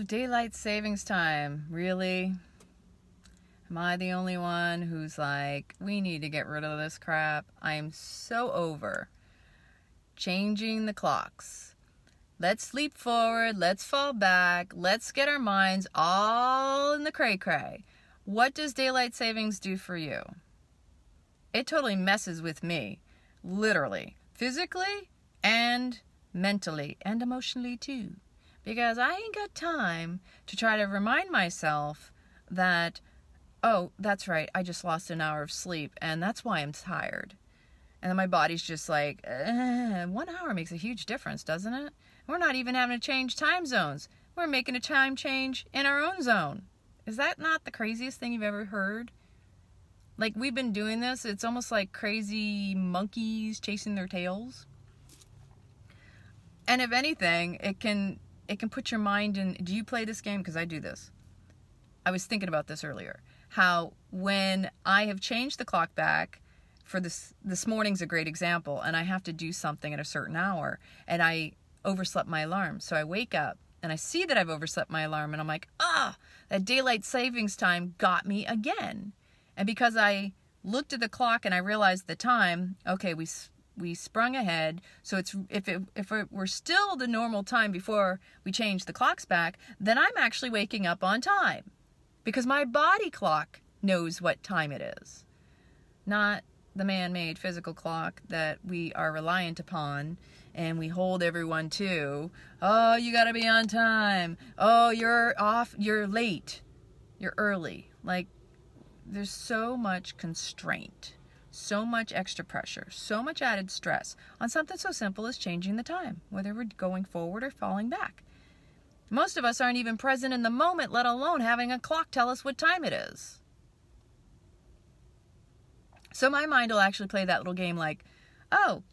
Oh, daylight savings time. Really? Am I the only one who's like, we need to get rid of this crap? I am so over changing the clocks. Let's sleep forward. Let's fall back. Let's get our minds all in the cray-cray. What does daylight savings do for you? It totally messes with me. Literally. Physically and mentally and emotionally too. Because I ain't got time to try to remind myself that, oh, that's right, I just lost an hour of sleep and that's why I'm tired. And then my body's just like, 1 hour makes a huge difference, doesn't it? We're not even having to change time zones. We're making a time change in our own zone. Is that not the craziest thing you've ever heard? Like, we've been doing this. It's almost like crazy monkeys chasing their tails. And if anything, it can put your mind in... Do you play this game? Because I do this. I was thinking about this earlier. How when I have changed the clock back, for this morning's a great example, and I have to do something at a certain hour, and I overslept my alarm. So I wake up, and I see that I've overslept my alarm, and I'm like, that daylight savings time got me again. And because I looked at the clock and I realized the time, okay, we sprung ahead. So it's if it were still the normal time before we changed the clocks back, then I'm actually waking up on time. Because my body clock knows what time it is. Not the man-made physical clock that we are reliant upon and we hold everyone to. Oh, you gotta be on time. Oh, you're off, you're late. You're early. Like, there's so much constraint, so much extra pressure, so much added stress on something so simple as changing the time, whether we're going forward or falling back. Most of us aren't even present in the moment, let alone having a clock tell us what time it is. So my mind will actually play that little game like, oh,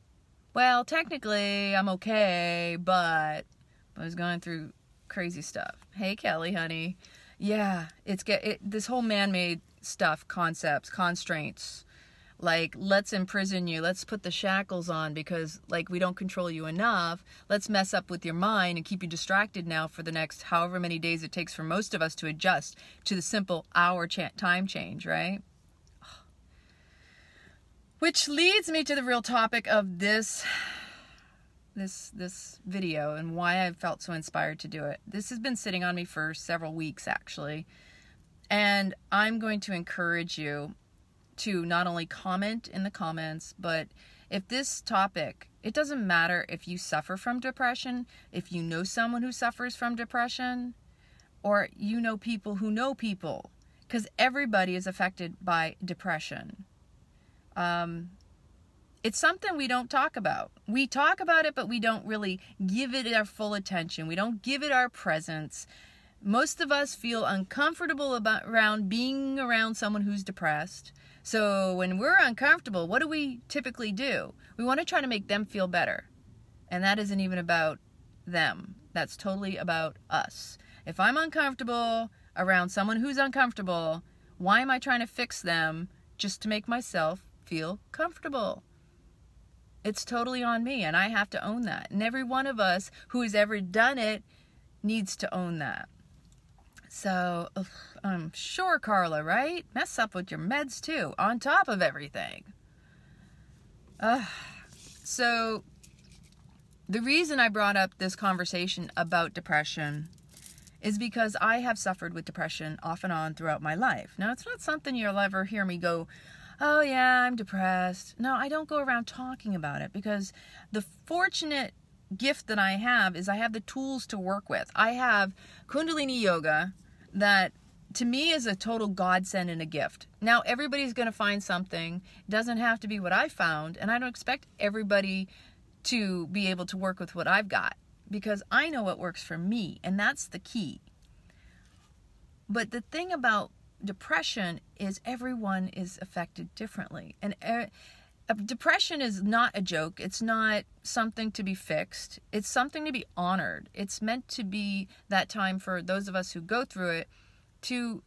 well, technically I'm okay, but I was going through crazy stuff. Hey, Kelly, honey. Yeah, this whole man-made stuff, concepts, constraints, like, let's imprison you, let's put the shackles on because, like, we don't control you enough, let's mess up with your mind and keep you distracted now for the next however many days it takes for most of us to adjust to the simple hour time change, right? Which leads me to the real topic of this video and why I felt so inspired to do it. This has been sitting on me for several weeks, actually. And I'm going to encourage you to not only comment in the comments, but if this topic, it doesn't matter if you suffer from depression, if you know someone who suffers from depression, or you know people who know people, because everybody is affected by depression. It's something we don't talk about. We talk about it, but we don't really give it our full attention. We don't give it our presence. Most of us feel uncomfortable around being around someone who's depressed. So when we're uncomfortable, what do we typically do? We want to try to make them feel better. And that isn't even about them. That's totally about us. If I'm uncomfortable around someone who's uncomfortable, why am I trying to fix them just to make myself feel comfortable? It's totally on me, and I have to own that. And every one of us who has ever done it needs to own that. So, I'm sure, Carla, right? Mess up with your meds too, on top of everything. So, the reason I brought up this conversation about depression is because I have suffered with depression off and on throughout my life. Now, it's not something you'll ever hear me go, oh yeah, I'm depressed. No, I don't go around talking about it because the fortunate gift that I have is I have the tools to work with. I have Kundalini Yoga that to me is a total godsend and a gift. Now, everybody's going to find something. It doesn't have to be what I found, and I don't expect everybody to be able to work with what I've got because I know what works for me, and that's the key. But the thing about depression is everyone is affected differently. And depression is not a joke. It's not something to be fixed. It's something to be honored. It's meant to be that time for those of us who go through it to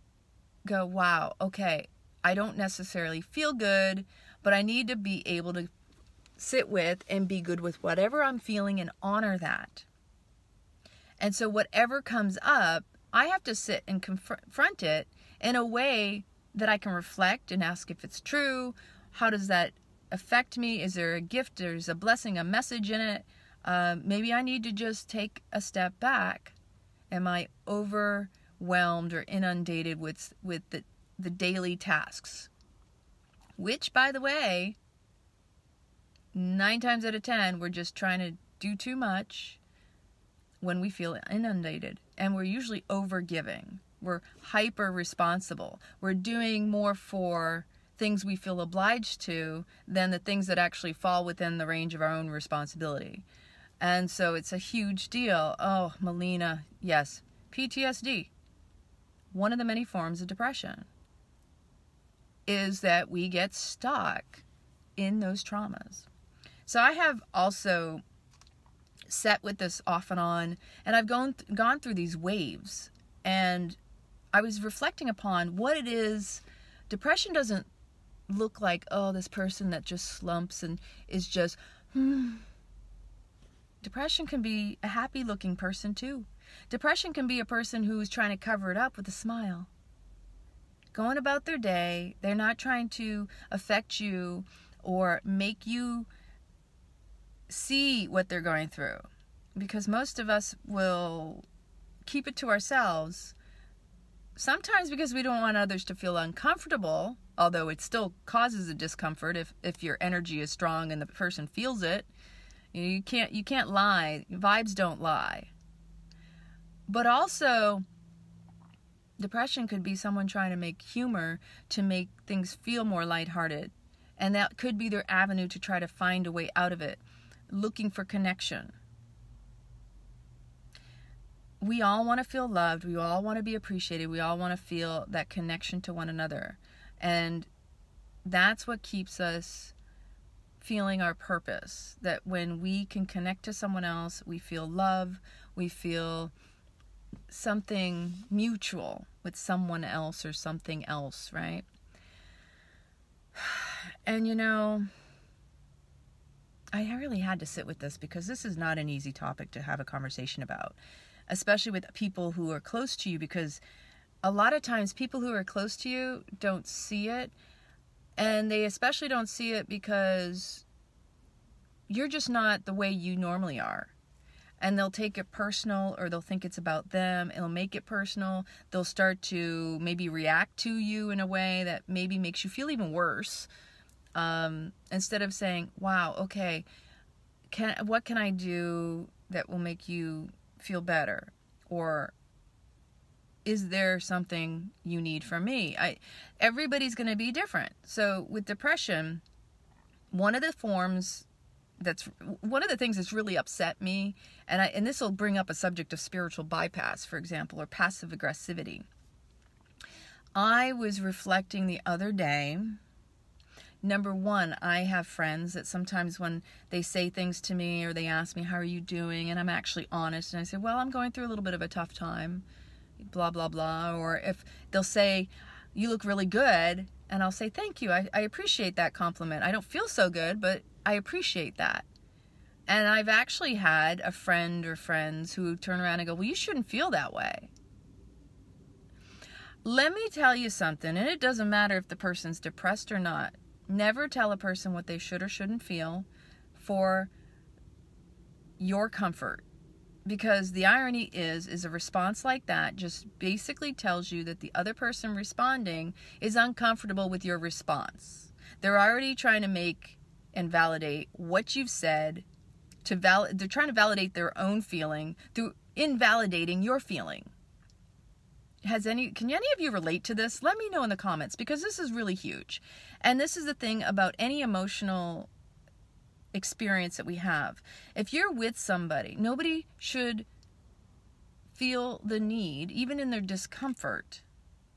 go, wow, okay, I don't necessarily feel good, but I need to be able to sit with and be good with whatever I'm feeling and honor that. And so whatever comes up, I have to sit and confront it in a way that I can reflect and ask if it's true. How does that affect me? Is there a gift? There's a blessing, a message in it? Maybe I need to just take a step back. Am I overwhelmed or inundated with the daily tasks? Which, by the way, 9 times out of 10, we're just trying to do too much when we feel inundated. And we're usually overgiving. We're hyper responsible. We're doing more for things we feel obliged to than the things that actually fall within the range of our own responsibility. And so it's a huge deal. Oh, Melina, yes. PTSD, one of the many forms of depression, is that we get stuck in those traumas. So I have also sat with this off and on, and I've gone through these waves, and I was reflecting upon what it is. Depression doesn't look like, oh, this person that just slumps and is just, Depression can be a happy-looking person, too. Depression can be a person who's trying to cover it up with a smile. Going about their day, they're not trying to affect you or make you see what they're going through. Because most of us will keep it to ourselves, sometimes because we don't want others to feel uncomfortable, although it still causes a discomfort if your energy is strong and the person feels it. You can't lie. Vibes don't lie. But also, depression could be someone trying to make humor to make things feel more lighthearted. And that could be their avenue to try to find a way out of it, looking for connection. We all want to feel loved. We all want to be appreciated. We all want to feel that connection to one another. And that's what keeps us feeling our purpose. That when we can connect to someone else, we feel love, we feel something mutual with someone else or something else, right? And I really had to sit with this because this is not an easy topic to have a conversation about, especially with people who are close to you, because a lot of times people who are close to you don't see it, and they especially don't see it because you're just not the way you normally are. And they'll take it personal, or they'll think it's about them. It'll make it personal. They'll start to maybe react to you in a way that maybe makes you feel even worse. Instead of saying, wow, okay, what can I do that will make you feel better? Or is there something you need from me? Everybody's going to be different. So with depression, one of the things that's really upset me, and this will bring up a subject of spiritual bypass, for example, or passive aggressivity. I was reflecting the other day. Number one, I have friends that sometimes when they say things to me or they ask me, how are you doing? And I'm actually honest. And I say, well, I'm going through a little bit of a tough time, blah, blah, blah. Or if they'll say, you look really good. And I'll say, thank you. I appreciate that compliment. I don't feel so good, but I appreciate that. And I've actually had a friend or friends who turn around and go, well, you shouldn't feel that way. Let me tell you something, and it doesn't matter if the person's depressed or not. Never tell a person what they should or shouldn't feel for your comfort. Because the irony is a response like that just basically tells you that the other person responding is uncomfortable with your response. They're already trying to make and validate what you've said. They're trying to validate their own feeling through invalidating your feeling. Can any of you relate to this? Let me know in the comments, because this is really huge. And this is the thing about any emotional experience that we have. If you're with somebody, nobody should feel the need, even in their discomfort.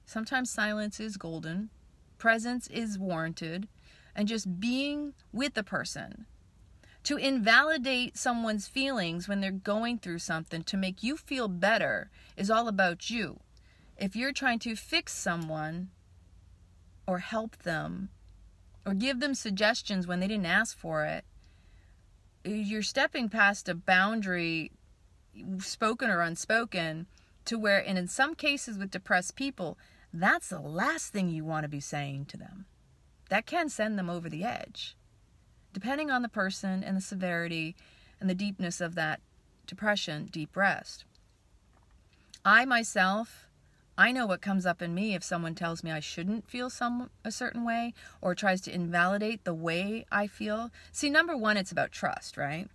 Sometimes silence is golden. Presence is warranted. And just being with the person. To invalidate someone's feelings when they're going through something to make you feel better is all about you. If you're trying to fix someone or help them or give them suggestions when they didn't ask for it, you're stepping past a boundary, spoken or unspoken, to where, and in some cases with depressed people, that's the last thing you want to be saying to them. That can send them over the edge, depending on the person and the severity and the deepness of that depression. Deep rest. I myself, I know what comes up in me if someone tells me I shouldn't feel a certain way or tries to invalidate the way I feel. See, number one, it's about trust, right?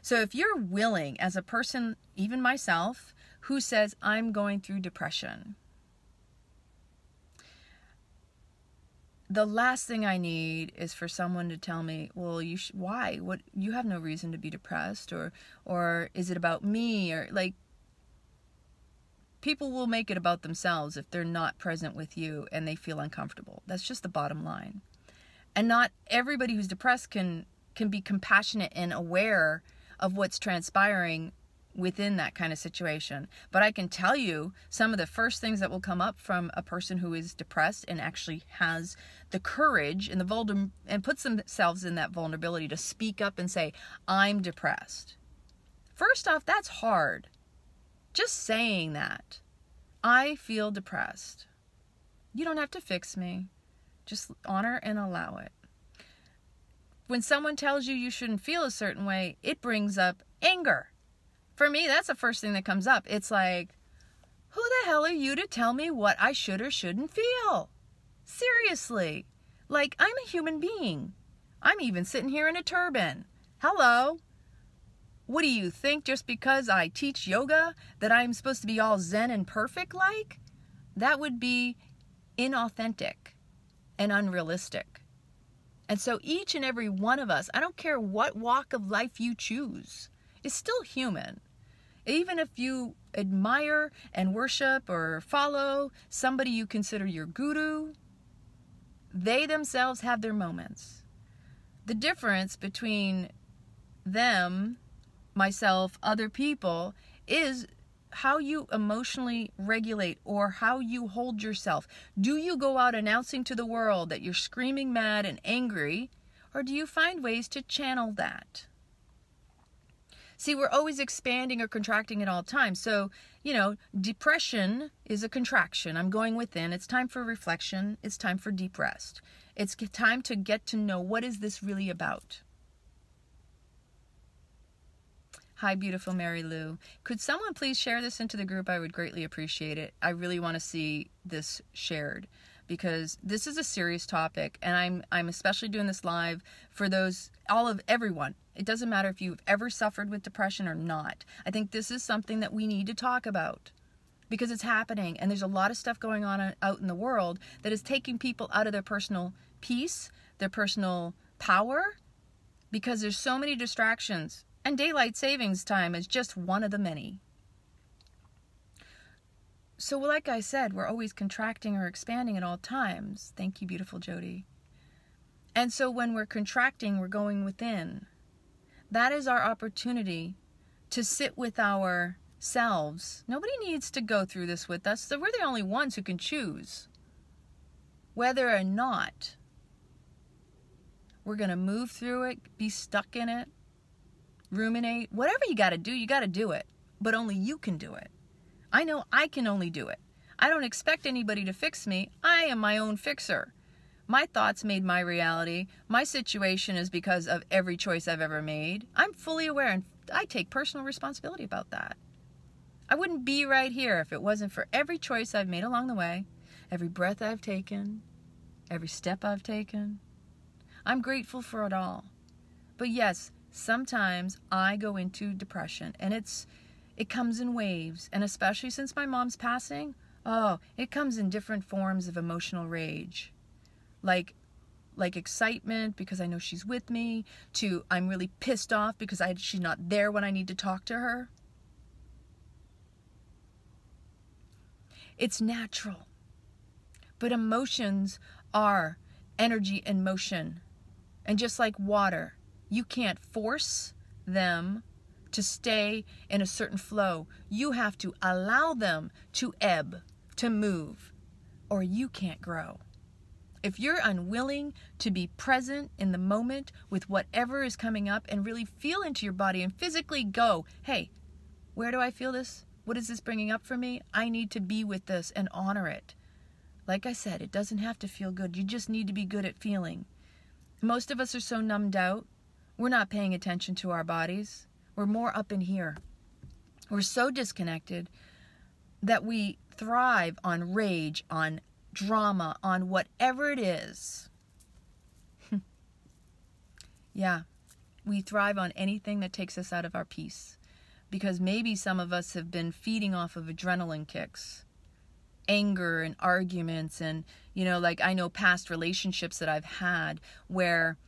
So if you're willing, as a person, even myself, who says I'm going through depression, the last thing I need is for someone to tell me, well, why? What? You have no reason to be depressed, or is it about me? Or like, people will make it about themselves if they're not present with you and they feel uncomfortable. That's just the bottom line. And not everybody who's depressed can be compassionate and aware of what's transpiring within that kind of situation. But I can tell you some of the first things that will come up from a person who is depressed and actually has the courage and and puts themselves in that vulnerability to speak up and say, I'm depressed. First off, that's hard. Just saying that. I feel depressed. You don't have to fix me. Just honor and allow it. When someone tells you you shouldn't feel a certain way, it brings up anger. For me, that's the first thing that comes up. It's like, who the hell are you to tell me what I should or shouldn't feel? Seriously. Like, I'm a human being. I'm even sitting here in a turban. Hello. What do you think, just because I teach yoga that I'm supposed to be all zen and perfect like? That would be inauthentic and unrealistic. And so each and every one of us, I don't care what walk of life you choose, is still human. Even if you admire and worship or follow somebody you consider your guru, they themselves have their moments. The difference between them, myself, other people, is how you emotionally regulate or how you hold yourself. Do you go out announcing to the world that you're screaming mad and angry, or do you find ways to channel that? See, we're always expanding or contracting at all times. So, depression is a contraction. I'm going within. It's time for reflection. It's time for deep rest. It's time to get to know, what is this really about? Hi, beautiful Mary Lou. Could someone please share this into the group? I would greatly appreciate it. I really want to see this shared, because this is a serious topic, and I'm especially doing this live for everyone. It doesn't matter if you've ever suffered with depression or not. I think this is something that we need to talk about, because it's happening, and there's a lot of stuff going on out in the world that is taking people out of their personal peace, their personal power, because there's so many distractions. And daylight savings time is just one of the many. So like I said, we're always contracting or expanding at all times. Thank you, beautiful Jody. And so when we're contracting, we're going within. That is our opportunity to sit with ourselves. Nobody needs to go through this with us. So we're the only ones who can choose whether or not we're going to move through it, be stuck in it, ruminate. Whatever you got to do it. But only you can do it. I know I can only do it. I don't expect anybody to fix me. I am my own fixer. My thoughts made my reality. My situation is because of every choice I've ever made. I'm fully aware, and I take personal responsibility about that. I wouldn't be right here if it wasn't for every choice I've made along the way, every breath I've taken, every step I've taken. I'm grateful for it all. But yes, sometimes I go into depression, and it comes in waves, and especially since my mom's passing, it comes in different forms of emotional rage. Like excitement because I know she's with me, to I'm really pissed off because she's not there when I need to talk to her. It's natural. But emotions are energy and motion. And just like water, you can't force them to stay in a certain flow. You have to allow them to ebb, to move, or you can't grow. If you're unwilling to be present in the moment with whatever is coming up and really feel into your body and physically go, hey, where do I feel this? What is this bringing up for me? I need to be with this and honor it. Like I said, it doesn't have to feel good. You just need to be good at feeling. Most of us are so numbed out. We're not paying attention to our bodies. We're more up in here. We're so disconnected that we thrive on rage, on drama, on whatever it is. Yeah, we thrive on anything that takes us out of our peace. Because maybe some of us have been feeding off of adrenaline kicks, anger and arguments, and, you know, like I know past relationships that I've had where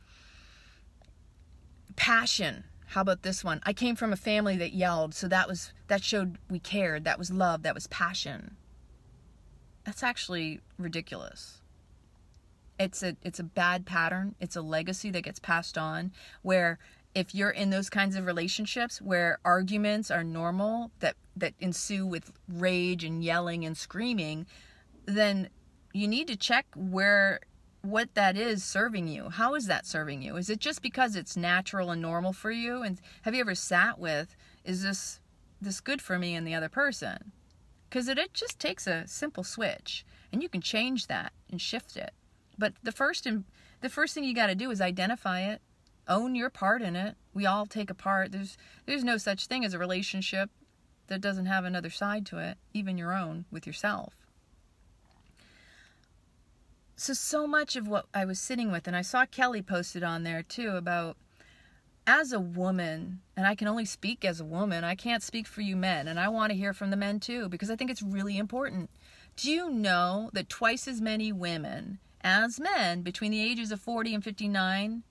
passion. How about this one? I came from a family that yelled, so that showed we cared. That was love. That was passion. That's actually ridiculous. It's a bad pattern. It's a legacy that gets passed on, where if you're in those kinds of relationships where arguments are normal, that ensue with rage and yelling and screaming, then you need to check what that is serving you. How is that serving you? Is it just because it's natural and normal for you? And have you ever sat with, is this good for me and the other person? Because it just takes a simple switch, and you can change that and shift it. But the first thing you got to do is identify it, own your part in it. We all take a part. There's no such thing as a relationship that doesn't have another side to it, even your own with yourself. So much of what I was sitting with, and I saw Kelly posted on there too, about as a woman, and I can only speak as a woman, I can't speak for you men, and I want to hear from the men too, because I think it's really important. Do you know that twice as many women as men between the ages of 40 and 59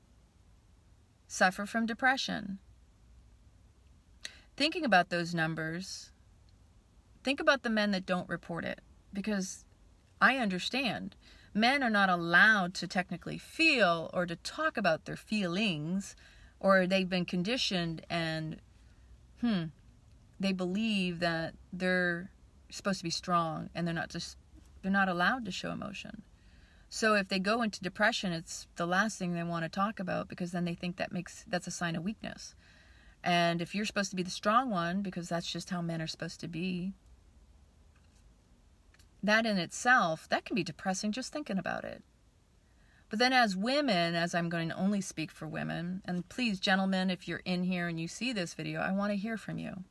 suffer from depression? Thinking about those numbers, think about the men that don't report it, because I understand. Men are not allowed to technically feel or to talk about their feelings, or they've been conditioned and they believe that they're supposed to be strong, and they're not allowed to show emotion. So if they go into depression, it's the last thing they want to talk about, because then they think that's a sign of weakness. And if you're supposed to be the strong one, because that's just how men are supposed to be, that in itself, that can be depressing just thinking about it. But then as women, as I'm going to only speak for women, and please, gentlemen, if you're in here and you see this video, I want to hear from you.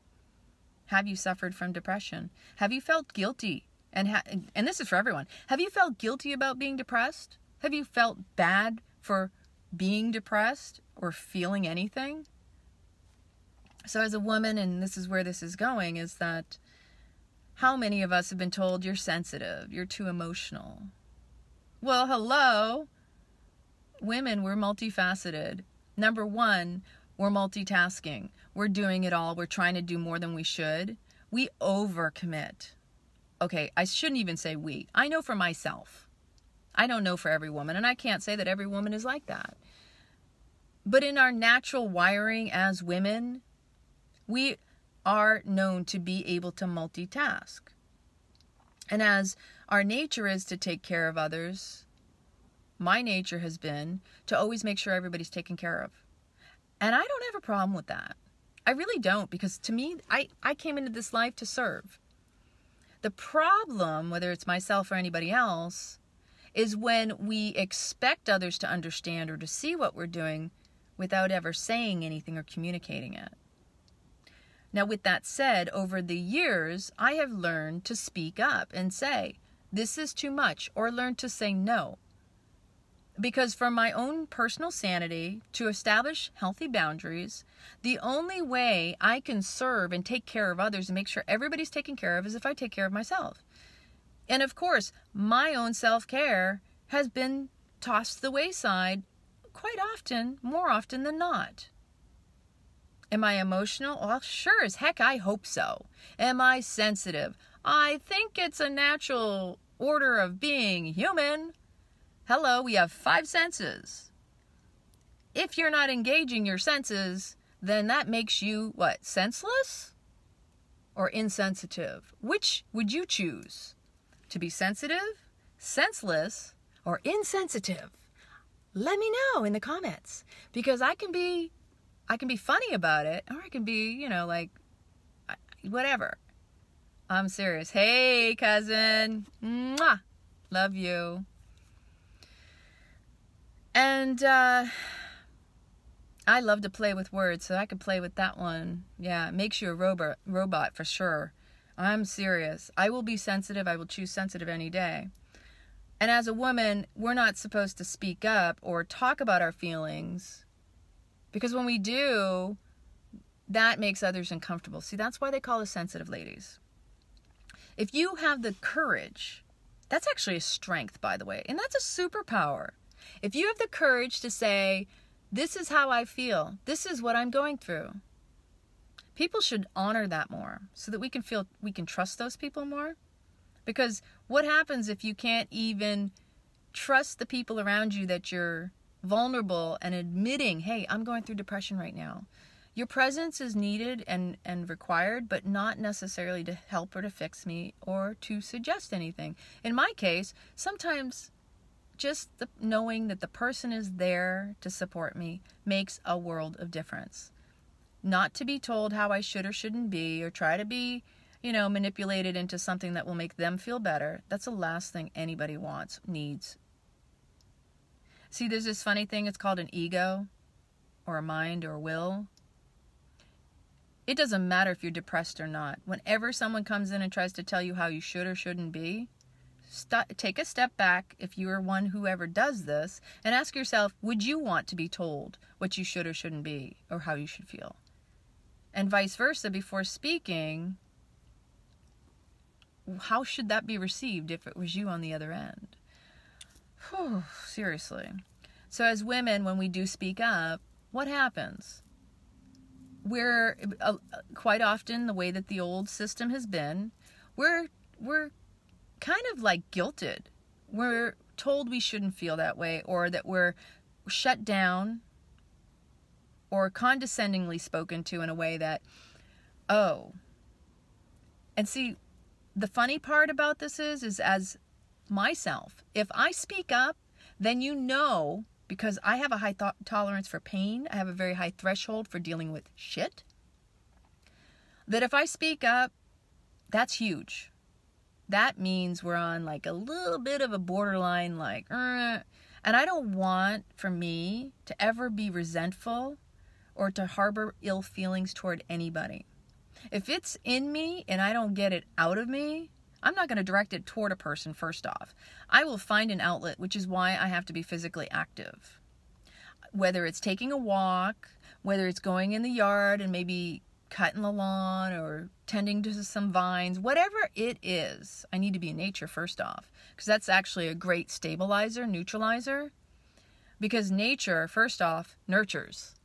Have you suffered from depression? Have you felt guilty? And this is for everyone. Have you felt guilty about being depressed? Have you felt bad for being depressed or feeling anything? So as a woman, and this is where this is going, is that how many of us have been told you're sensitive, you're too emotional? Well, hello. Women, we're multifaceted. Number one, we're multitasking. We're doing it all. We're trying to do more than we should. We overcommit. Okay, I shouldn't even say we. I know for myself. I don't know for every woman, and I can't say that every woman is like that. But in our natural wiring as women, we are known to be able to multitask. And as our nature is to take care of others, my nature has been to always make sure everybody's taken care of. And I don't have a problem with that. I really don't, because to me, I came into this life to serve. The problem, whether it's myself or anybody else, is when we expect others to understand or to see what we're doing without ever saying anything or communicating it. Now, with that said, over the years, I have learned to speak up and say, this is too much, or learn to say no. Because for my own personal sanity, to establish healthy boundaries, the only way I can serve and take care of others and make sure everybody's taken care of is if I take care of myself. And of course, my own self-care has been tossed to the wayside quite often, more often than not. Am I emotional? Well, sure as heck, I hope so. Am I sensitive? I think it's a natural order of being human. Hello, we have 5 senses. If you're not engaging your senses, then that makes you, what, senseless? Or insensitive? Which would you choose? To be sensitive, senseless, or insensitive? Let me know in the comments, because I can be funny about it, or I can be, like, whatever. I'm serious. Hey, cousin. Mwah. Love you. And I love to play with words, so I could play with that one. Yeah, it makes you a robot for sure. I'm serious. I will be sensitive. I will choose sensitive any day. And as a woman, we're not supposed to speak up or talk about our feelings, because when we do, that makes others uncomfortable. See, that's why they call us sensitive ladies. If you have the courage, that's actually a strength, by the way, and that's a superpower. If you have the courage to say, this is how I feel, this is what I'm going through, people should honor that more so that we can trust those people more. Because what happens if you can't even trust the people around you that you're vulnerable and admitting, hey, I'm going through depression right now? Your presence is needed and required, but not necessarily to help or to fix me or to suggest anything. In my case, sometimes just knowing that the person is there to support me makes a world of difference. Not to be told how I should or shouldn't be, or try to be, manipulated into something that will make them feel better. That's the last thing anybody needs. See, there's this funny thing, it's called an ego, or a mind, or a will. It doesn't matter if you're depressed or not. Whenever someone comes in and tries to tell you how you should or shouldn't be, take a step back if you're one who ever does this, and ask yourself, would you want to be told what you should or shouldn't be, or how you should feel? And vice versa, before speaking, how should that be received if it was you on the other end? Whew, seriously. So as women, when we do speak up, what happens? We're quite often, the way that the old system has been, we're kind of like guilted. We're told we shouldn't feel that way, or that we're shut down, or condescendingly spoken to in a way that, oh. And see, the funny part about this is as myself, if I speak up, then because I have a high tolerance for pain, I have a very high threshold for dealing with shit, that if I speak up, that's huge. That means we're on like a little bit of a borderline, and I don't want for me to ever be resentful or to harbor ill feelings toward anybody. If it's in me and I don't get it out of me, I'm not going to direct it toward a person first off. I will find an outlet, which is why I have to be physically active. Whether it's taking a walk, whether it's going in the yard and maybe cutting the lawn or tending to some vines, whatever it is, I need to be in nature first off, because that's actually a great stabilizer, neutralizer, because nature, first off, nurtures.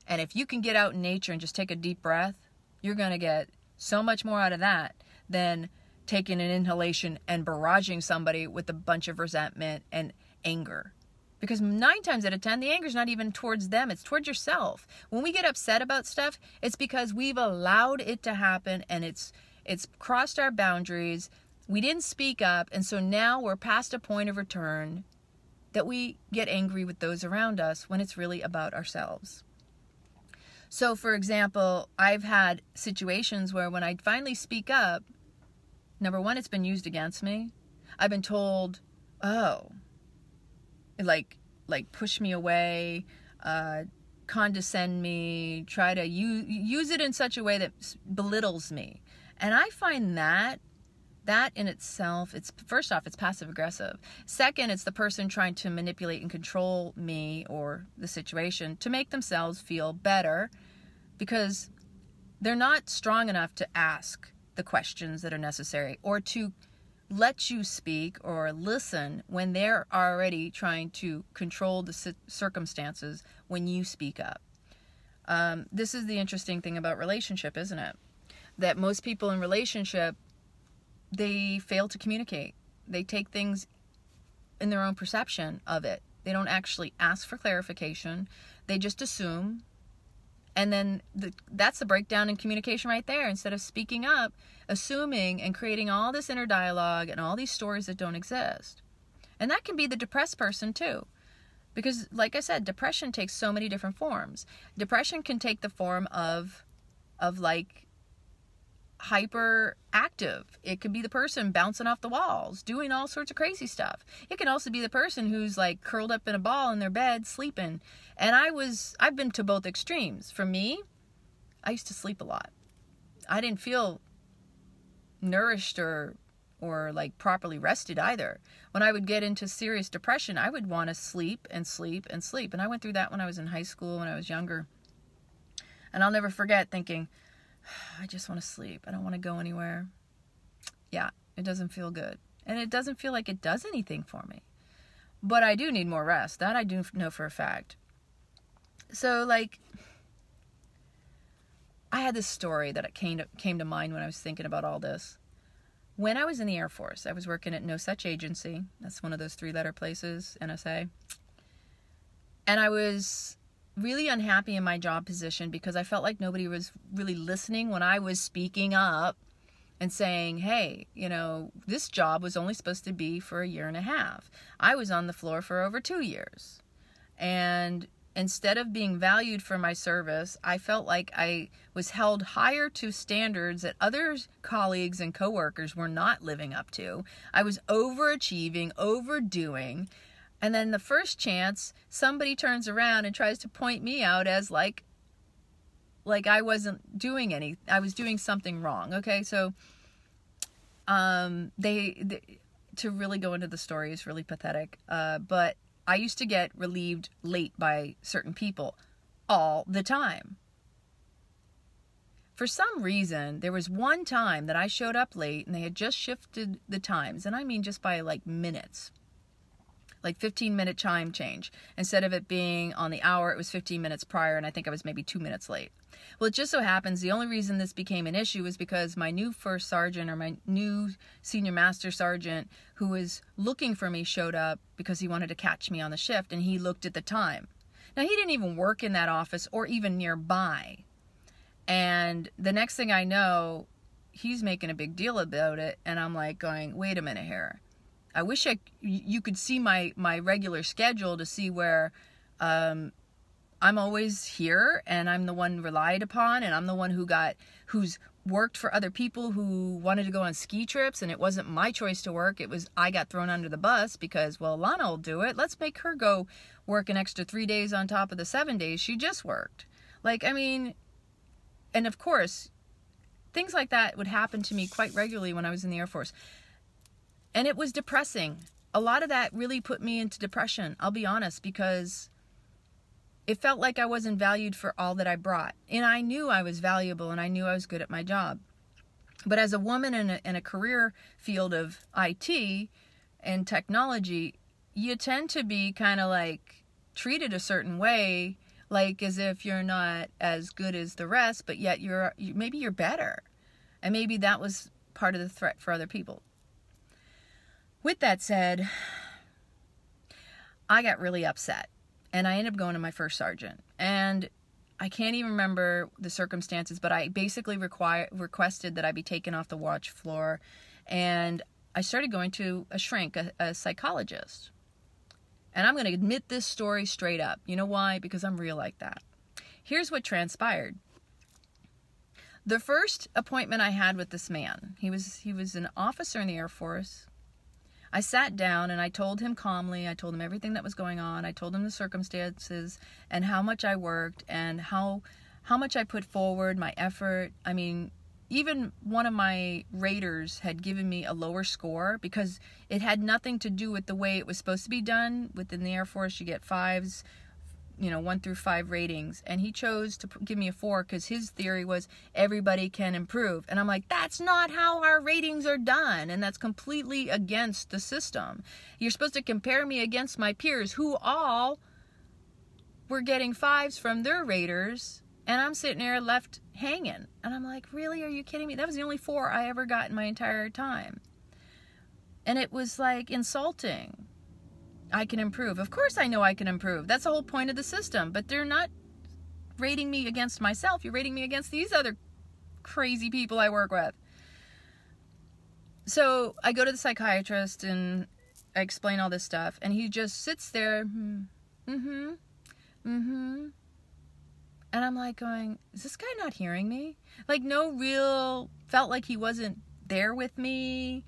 And if you can get out in nature and just take a deep breath, you're going to get so much more out of that than taking an inhalation and barraging somebody with a bunch of resentment and anger. Because 9 times out of 10, the anger is not even towards them, it's towards yourself. When we get upset about stuff, it's because we've allowed it to happen and it's crossed our boundaries. We didn't speak up, and so now we're past a point of return that we get angry with those around us when it's really about ourselves. So, for example, I've had situations where when I finally speak up, number one, it's been used against me. I've been told, oh, like push me away, condescend me, try to use it in such a way that belittles me. And I find that in itself, it's first off, it's passive aggressive. Second, it's the person trying to manipulate and control me or the situation to make themselves feel better, because they're not strong enough to ask the questions that are necessary or to let you speak or listen when they're already trying to control the circumstances when you speak up. This is the interesting thing about relationship, isn't it? That most people in relationship, they fail to communicate. They take things in their own perception of it. They don't actually ask for clarification. They just assume. And then that's the breakdown in communication right there. Instead of speaking up, assuming and creating all this inner dialogue and all these stories that don't exist. And that can be the depressed person too. Because like I said, depression takes so many different forms. Depression can take the form of like hyperactive. It could be the person bouncing off the walls, doing all sorts of crazy stuff. It can also be the person who's like curled up in a ball in their bed sleeping. And I've been to both extremes. For me, I used to sleep a lot. I didn't feel nourished or like properly rested either. When I would get into serious depression, I would want to sleep and sleep and sleep. And I went through that when I was in high school, when I was younger. And I'll never forget thinking, I just want to sleep. I don't want to go anywhere. Yeah, it doesn't feel good. And it doesn't feel like it does anything for me. But I do need more rest. That I do know for a fact. So, like, I had this story that came to mind when I was thinking about all this. When I was in the Air Force, I was working at No Such Agency. That's one of those 3-letter places, NSA. And I was really unhappy in my job position because I felt like nobody was really listening when I was speaking up and saying, hey, you know, this job was only supposed to be for 1.5 years. I was on the floor for over 2 years. And instead of being valued for my service, I felt like I was held higher to standards that other colleagues and coworkers were not living up to. I was overachieving, overdoing. And then the first chance, somebody turns around and tries to point me out as like I wasn't doing I was doing something wrong. Okay, so they to really go into the story is really pathetic. But I used to get relieved late by certain people all the time. For some reason, there was one time that I showed up late and they had just shifted the times. And I mean just by like minutes. Like 15-minute chime change. Instead of it being on the hour, it was 15 minutes prior, and I think I was maybe 2 minutes late. Well, it just so happens the only reason this became an issue was because my new first sergeant, or my new senior master sergeant who was looking for me, showed up because he wanted to catch me on the shift, and he looked at the time. Now, he didn't even work in that office or even nearby. And the next thing I know, he's making a big deal about it, and I'm like going, wait a minute here. I wish you could see my regular schedule to see where I'm always here and I'm the one relied upon, and I'm the one who's worked for other people who wanted to go on ski trips, and it wasn't my choice to work. It was I got thrown under the bus because, well, Lana will do it. Let's make her go work an extra 3 days on top of the 7 days she just worked. Like, I mean, and of course, things like that would happen to me quite regularly when I was in the Air Force. And it was depressing. A lot of that really put me into depression, I'll be honest, because it felt like I wasn't valued for all that I brought. And I knew I was valuable and I knew I was good at my job. But as a woman in a career field of IT and technology, you tend to be kind of like treated a certain way, like as if you're not as good as the rest, but yet maybe you're better. And maybe that was part of the threat for other people. With that said, I got really upset, and I ended up going to my first sergeant, and I can't even remember the circumstances, but I basically requested that I be taken off the watch floor, and I started going to a shrink, a psychologist. And I'm going to admit this story straight up. You know why? Because I'm real like that. Here's what transpired. The first appointment I had with this man, he was an officer in the Air Force. I sat down and I told him calmly, I told him everything that was going on. I told him the circumstances and how much I worked and how much I put forward, my effort. I mean, even one of my raters had given me a lower score because it had nothing to do with the way it was supposed to be done. Within the Air Force, you get 5s, 1 through 5 ratings, and he chose to give me a 4 because his theory was everybody can improve. And I'm like, that's not how our ratings are done, and that's completely against the system. You're supposed to compare me against my peers who all were getting 5s from their raters, and I'm sitting there left hanging. And I'm like, really? Are you kidding me? That was the only 4 I ever got in my entire time. And it was like insulting. I can improve. Of course I know I can improve. That's the whole point of the system. But they're not rating me against myself. You're rating me against these other crazy people I work with. So I go to the psychiatrist and I explain all this stuff. And he just sits there. And I'm like going, is this guy not hearing me? Like felt like he wasn't there with me.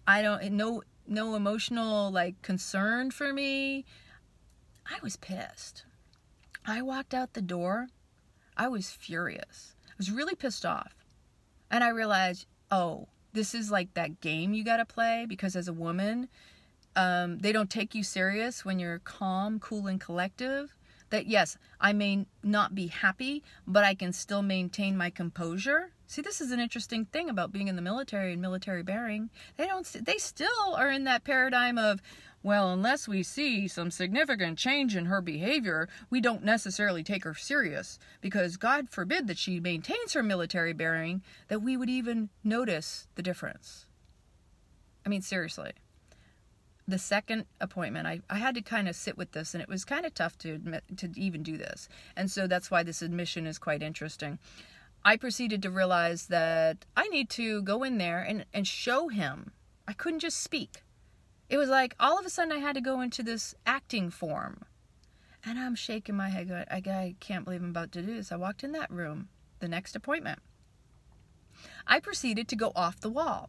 No emotional like concern for me. I was pissed. I walked out the door. I was furious. I was really pissed off. And I realized, oh, this is like that game you got to play, because as a woman, they don't take you serious when you're calm, cool, and collective. That yes, I may not be happy, but I can still maintain my composure. See, this is an interesting thing about being in the military and military bearing. They still are in that paradigm of, well, unless we see some significant change in her behavior, we don't necessarily take her serious, because God forbid that she maintains her military bearing, that we would even notice the difference. I mean, seriously. The second appointment, I had to kind of sit with this, and it was kind of tough to even do this. And so that's why this admission is quite interesting. I proceeded to realize that I need to go in there and show him. I couldn't just speak. It was like all of a sudden I had to go into this acting form. And I'm shaking my head going, I can't believe I'm about to do this. I walked in that room, the next appointment. I proceeded to go off the wall.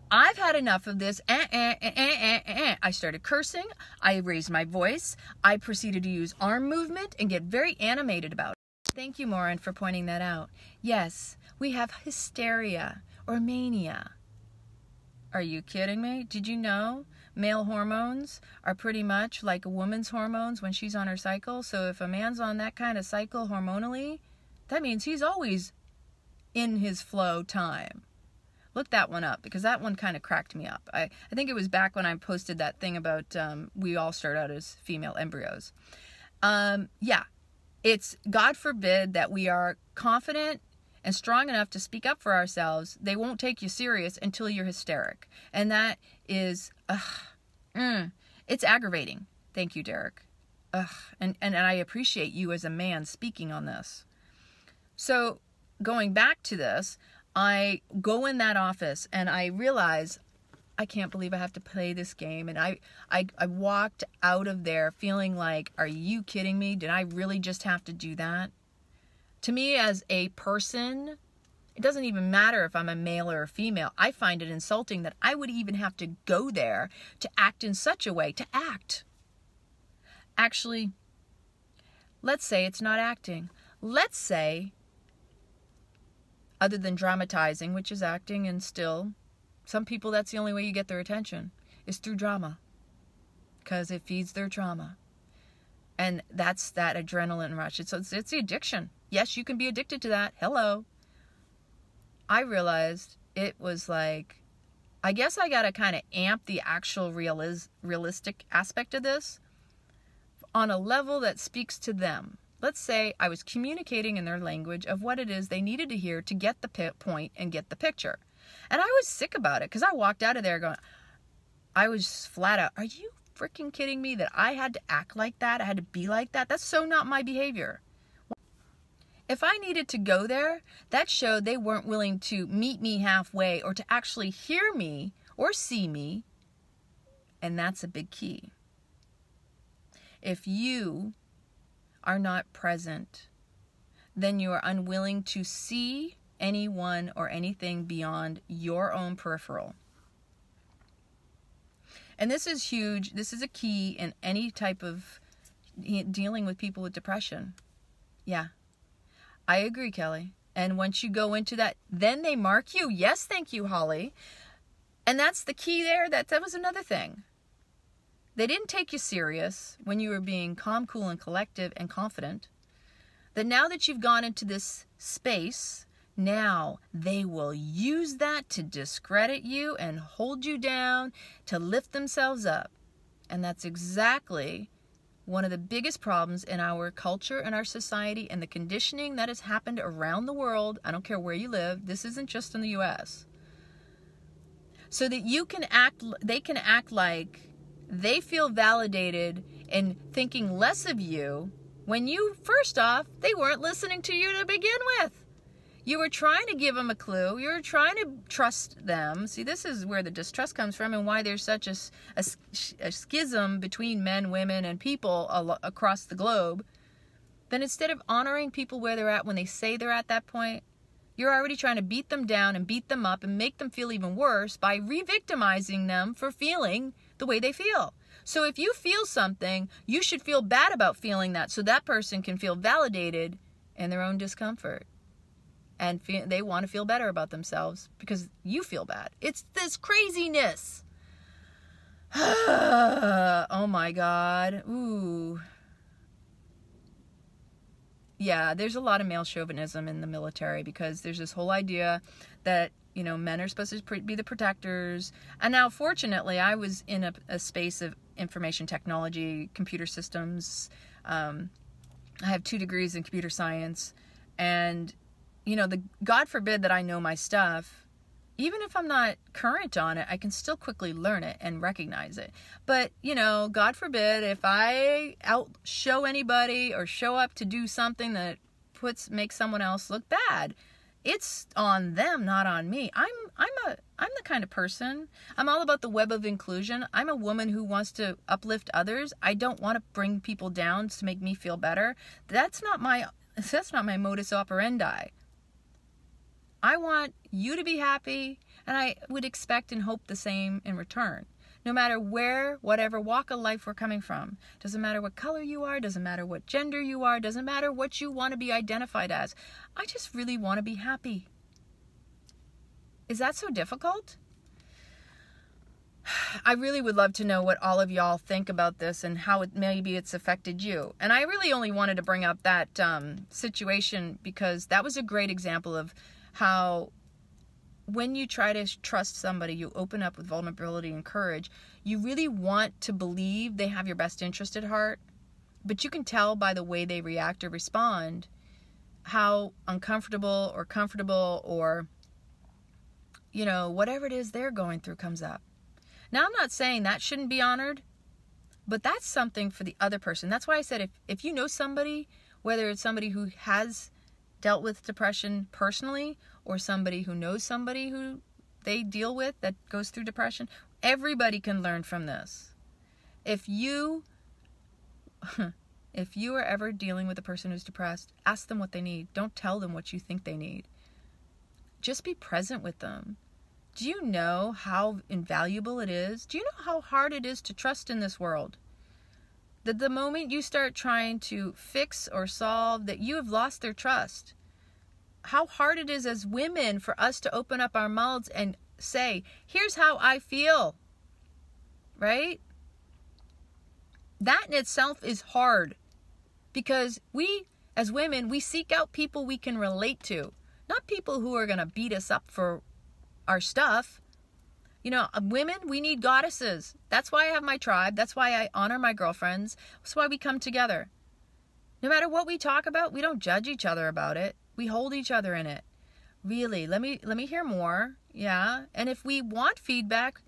I've had enough of this. I started cursing. I raised my voice. I proceeded to use arm movement and get very animated about it. Thank you, Morin, for pointing that out. Yes, we have hysteria or mania. Are you kidding me? Did you know male hormones are pretty much like a woman's hormones when she's on her cycle? So if a man's on that kind of cycle hormonally, that means he's always in his flow time. Look that one up, because that one kind of cracked me up. I think it was back when I posted that thing about we all start out as female embryos. Yeah, it's God forbid that we are confident and strong enough to speak up for ourselves. They won't take you serious until you're hysteric. And that is, it's aggravating. Thank you, Derek. And I appreciate you as a man speaking on this. So going back to this, I go in that office and I realize I can't believe I have to play this game. And I walked out of there feeling like, are you kidding me? Did I really just have to do that? To me as a person, it doesn't even matter if I'm a male or a female. I find it insulting that I would even have to go there to act in such a way, to act. Actually, let's say it's not acting. Let's say, other than dramatizing, which is acting, and still, some people, that's the only way you get their attention, is through drama. Because it feeds their trauma. And that's that adrenaline rush. It's the addiction. Yes, you can be addicted to that. Hello. I realized it was like, I guess I got to kind of amp the actual realistic aspect of this on a level that speaks to them. Let's say I was communicating in their language of what it is they needed to hear to get the point and get the picture. And I was sick about it, because I walked out of there going, I was flat out, are you freaking kidding me that I had to act like that? I had to be like that? That's so not my behavior. If I needed to go there, that showed they weren't willing to meet me halfway or to actually hear me or see me. And that's a big key. If you are not present, then you are unwilling to see anyone or anything beyond your own peripheral. And this is huge. This is a key in any type of dealing with people with depression. Yeah, I agree, Kelly. And once you go into that, then they mark you. Yes, thank you, Holly. And that's the key there. That was another thing. They didn't take you serious when you were being calm, cool, and collective and confident. That now that you've gone into this space, now they will use that to discredit you and hold you down, to lift themselves up. And that's exactly one of the biggest problems in our culture and our society and the conditioning that has happened around the world. I don't care where you live. This isn't just in the U.S. So that they can act like they feel validated in thinking less of you when you, first off, they weren't listening to you to begin with. You were trying to give them a clue. You were trying to trust them. See, this is where the distrust comes from and why there's such a schism between men, women, and people across the globe. then instead of honoring people where they're at when they say they're at that point, you're already trying to beat them down and beat them up and make them feel even worse by re-victimizing them for feeling the way they feel. So if you feel something, you should feel bad about feeling that so that person can feel validated in their own discomfort. And they want to feel better about themselves because you feel bad. It's this craziness. Oh my God. Ooh. Yeah, there's a lot of male chauvinism in the military because there's this whole idea that, you know, men are supposed to be the protectors. And now, fortunately, I was in a space of information technology, computer systems. I have 2 degrees in computer science. And, you know, God forbid that I know my stuff. Even if I'm not current on it, I can still quickly learn it and recognize it. But, you know, God forbid if I show anybody or show up to do something that makes someone else look bad, it's on them, not on me. I'm the kind of person. I'm all about the web of inclusion. I'm a woman who wants to uplift others. I don't want to bring people down to make me feel better. That's not my modus operandi. I want you to be happy, and I would expect and hope the same in return. No matter where, whatever walk of life we're coming from. Doesn't matter what color you are, doesn't matter what gender you are, doesn't matter what you want to be identified as. I just really want to be happy. Is that so difficult? I really would love to know what all of y'all think about this and how maybe it's affected you. And I really only wanted to bring up that situation because that was a great example of how when you try to trust somebody, you open up with vulnerability and courage. You really want to believe they have your best interest at heart, but you can tell by the way they react or respond how uncomfortable or comfortable or, you know, whatever it is they're going through comes up. Now, I'm not saying that shouldn't be honored, but that's something for the other person. That's why I said if you know somebody, whether it's somebody who has dealt with depression personally or somebody who knows somebody who they deal with that goes through depression, everybody can learn from this. If you are ever dealing with a person who's depressed, ask them what they need. Don't tell them what you think they need. Just be present with them. Do you know how invaluable it is? Do you know how hard it is to trust in this world? That the moment you start trying to fix or solve, that you have lost their trust. How hard it is as women for us to open up our mouths and say, here's how I feel, right? That in itself is hard because we, as women, we seek out people we can relate to, not people who are going to beat us up for our stuff. You know, women, we need goddesses. That's why I have my tribe. That's why I honor my girlfriends. That's why we come together. No matter what we talk about, we don't judge each other about it. We hold each other in it. Really, let me hear more. Yeah. And if we want feedback,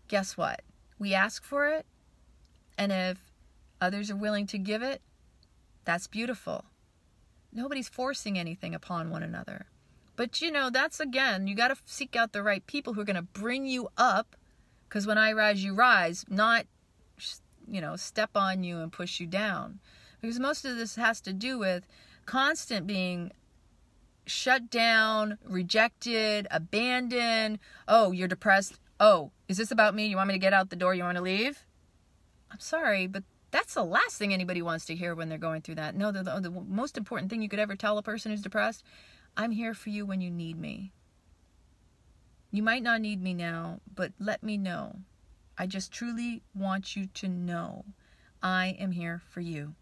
guess what? We ask for it. And if others are willing to give it, that's beautiful. Nobody's forcing anything upon one another. But, you know, that's, again, you got to seek out the right people who are going to bring you up. Because when I rise, you rise, not, you know, step on you and push you down. Because most of this has to do with constant being shut down, rejected, abandoned. Oh, you're depressed. Oh, is this about me? You want me to get out the door? You want to leave? I'm sorry, but that's the last thing anybody wants to hear when they're going through that. No, the most important thing you could ever tell a person who's depressed, I'm here for you when you need me. You might not need me now, but let me know. I just truly want you to know I am here for you.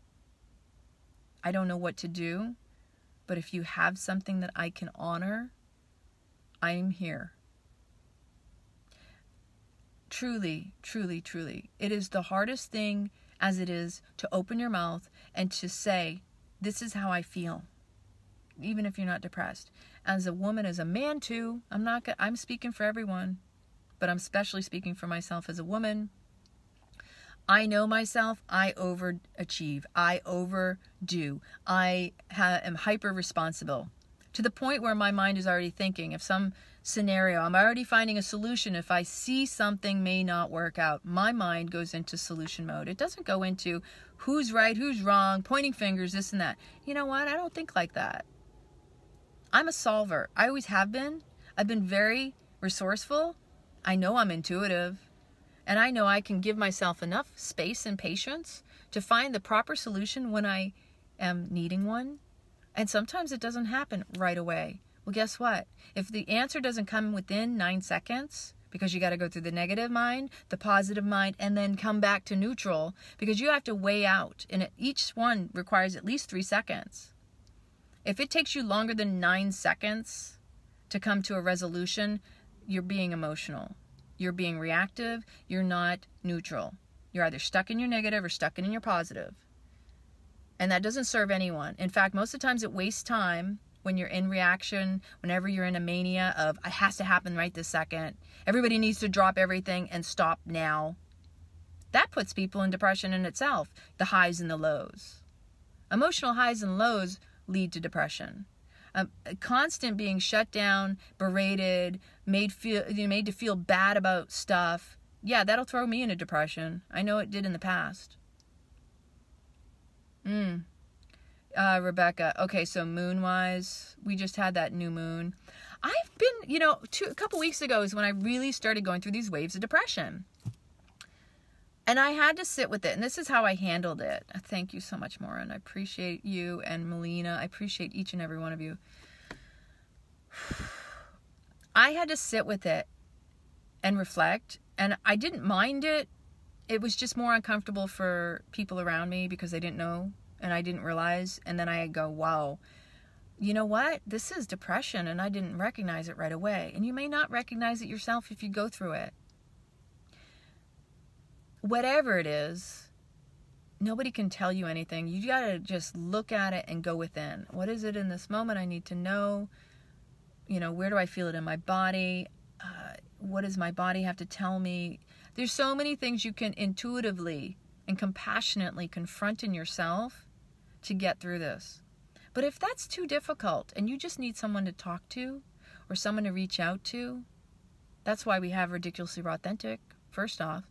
I don't know what to do, but if you have something that I can honor, I'm here. Truly, truly, truly. It is the hardest thing as it is to open your mouth and to say, this is how I feel. Even if you're not depressed. As a woman, as a man too, I'm speaking for everyone, but I'm especially speaking for myself as a woman. I know myself. I overachieve. I overdo. I am hyper responsible to the point where my mind is already thinking if some scenario. I'm already finding a solution. If I see something may not work out, my mind goes into solution mode. It doesn't go into who's right, who's wrong, pointing fingers, this and that. You know what? I don't think like that. I'm a solver. I always have been. I've been very resourceful. I know I'm intuitive. And I know I can give myself enough space and patience to find the proper solution when I am needing one. And sometimes it doesn't happen right away. Well, guess what? If the answer doesn't come within 9 seconds, because you got to go through the negative mind, the positive mind, and then come back to neutral, because you have to weigh out, and each one requires at least 3 seconds. If it takes you longer than 9 seconds to come to a resolution, you're being emotional. You're being reactive. You're not neutral. You're either stuck in your negative or stuck in your positive. And that doesn't serve anyone. In fact, most of the times it wastes time when you're in reaction, whenever you're in a mania of, it has to happen right this second. Everybody needs to drop everything and stop now. That puts people in depression in itself, the highs and the lows. Emotional highs and lows lead to depression. Constant being shut down, berated, made to feel bad about stuff. Yeah, that'll throw me into depression. I know it did in the past. Rebecca. Okay, so moon-wise, we just had that new moon. I've been, a couple weeks ago is when I really started going through these waves of depression. And I had to sit with it. And this is how I handled it. Thank you so much, Maureen. I appreciate you and Melina. I appreciate each and every one of you. I had to sit with it and reflect. And I didn't mind it. It was just more uncomfortable for people around me because they didn't know and I didn't realize. And then I go, wow, you know what? This is depression and I didn't recognize it right away. And you may not recognize it yourself if you go through it. Whatever it is, nobody can tell you anything. You got to just look at it and go within. What is it in this moment I need to know? Where do I feel it in my body? What does my body have to tell me? There's so many things you can intuitively and compassionately confront in yourself to get through this. But if that's too difficult and you just need someone to talk to or someone to reach out to, that's why we have Ridiculously Authentic, first off,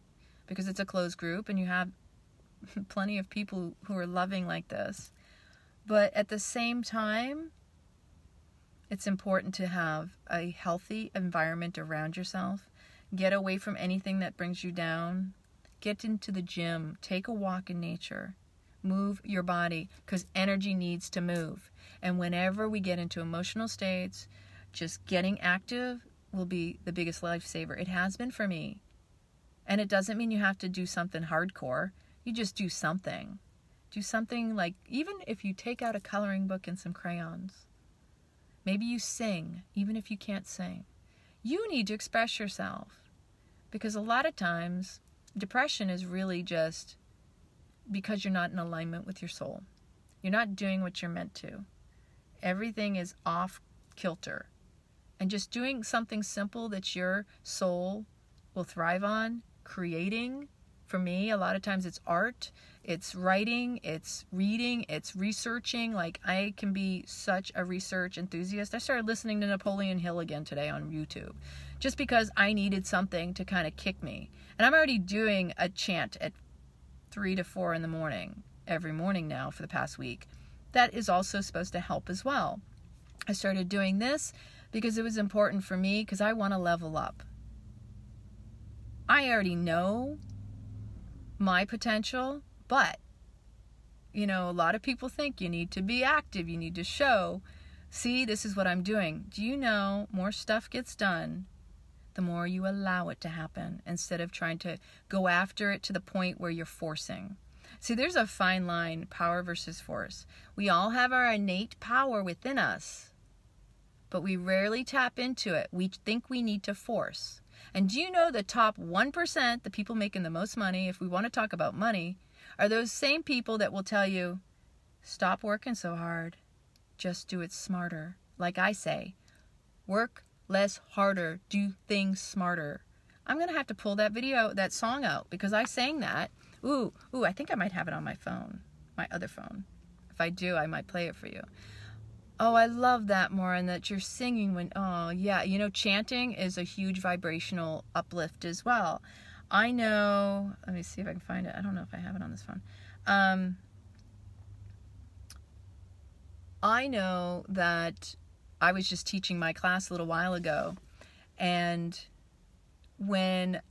because it's a closed group and you have plenty of people who are loving like this. But at the same time, it's important to have a healthy environment around yourself. Get away from anything that brings you down. Get into the gym. Take a walk in nature. Move your body because energy needs to move. And whenever we get into emotional states, just getting active will be the biggest lifesaver. It has been for me. And it doesn't mean you have to do something hardcore. You just do something. Do something like, even if you take out a coloring book and some crayons. Maybe you sing, even if you can't sing. You need to express yourself. Because a lot of times, depression is really just because you're not in alignment with your soul. You're not doing what you're meant to. Everything is off kilter. And just doing something simple that your soul will thrive on, creating. For me, a lot of times it's art, it's writing, it's reading, it's researching. Like, I can be such a research enthusiast. I started listening to Napoleon Hill again today on YouTube, just because I needed something to kind of kick me. And I'm already doing a chant at 3 to 4 in the morning, every morning now for the past week. That is also supposed to help as well. I started doing this because it was important for me, because I want to level up. I already know my potential, but a lot of people think you need to be active, you need to show. See, this is what I'm doing. Do you know more stuff gets done the more you allow it to happen, instead of trying to go after it to the point where you're forcing? See, there's a fine line, power versus force. We all have our innate power within us, but we rarely tap into it. We think we need to force. And do you know the top 1%, the people making the most money, if we want to talk about money, are those same people that will tell you, stop working so hard, just do it smarter. Like I say, work less harder, do things smarter. I'm going to have to pull that song out, because I sang that. Ooh, I think I might have it on my phone, my other phone. If I do, I might play it for you. Oh, I love that, Maura, and that you're singing when, oh, yeah. You know, chanting is a huge vibrational uplift as well. I know, let me see if I can find it. I don't know if I have it on this phone. I know that I was just teaching my class a little while ago, and when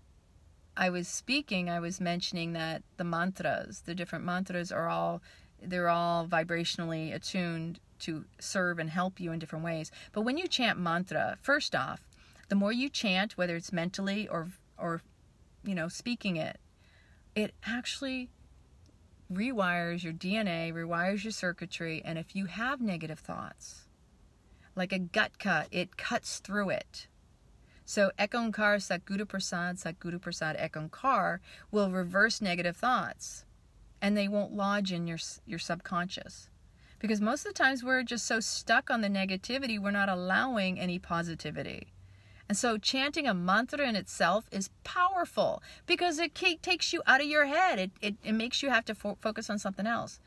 I was speaking, I was mentioning that the mantras, the different mantras they're all vibrationally attuned to serve and help you in different ways. But when you chant mantra, first off, the more you chant, whether it's mentally or speaking it, it actually rewires your DNA, rewires your circuitry, and if you have negative thoughts, like a gut cut, it cuts through it. So Ekonkar Satguru Prasad Ekonkar will reverse negative thoughts, and they won't lodge in your subconscious. Because most of the times we're just so stuck on the negativity, we're not allowing any positivity. And so chanting a mantra in itself is powerful because it takes you out of your head. It makes you have to focus on something else.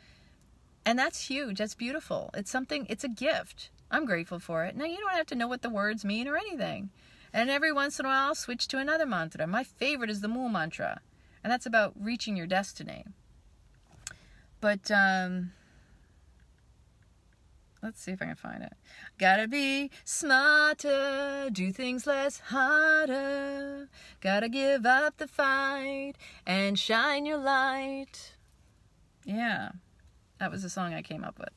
And that's huge. That's beautiful. It's a gift. I'm grateful for it. Now, you don't have to know what the words mean or anything. And every once in a while, I'll switch to another mantra. My favorite is the Mool mantra. And that's about reaching your destiny. But, let's see if I can find it. Gotta be smarter, do things less harder. Gotta give up the fight and shine your light. Yeah, that was the song I came up with.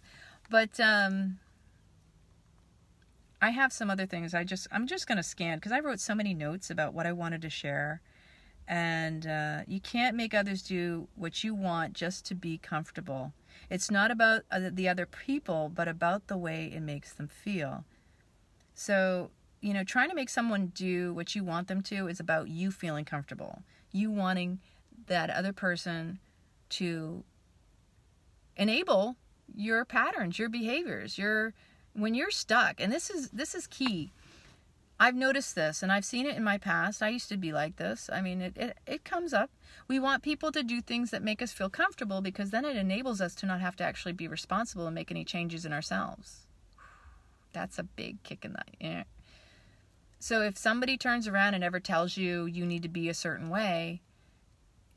But I have some other things. I'm just gonna scan because I wrote so many notes about what I wanted to share. And you can't make others do what you want just to be comfortable. It's not about the other people, but about the way it makes them feel. So, trying to make someone do what you want them to is about you feeling comfortable. You wanting that other person to enable your patterns, your behaviors, when you're stuck. And this is key. I've noticed this, and I've seen it in my past. I used to be like this. I mean, it comes up. We want people to do things that make us feel comfortable because then it enables us to not have to actually be responsible and make any changes in ourselves. That's a big kick in the air. So if somebody turns around and ever tells you you need to be a certain way,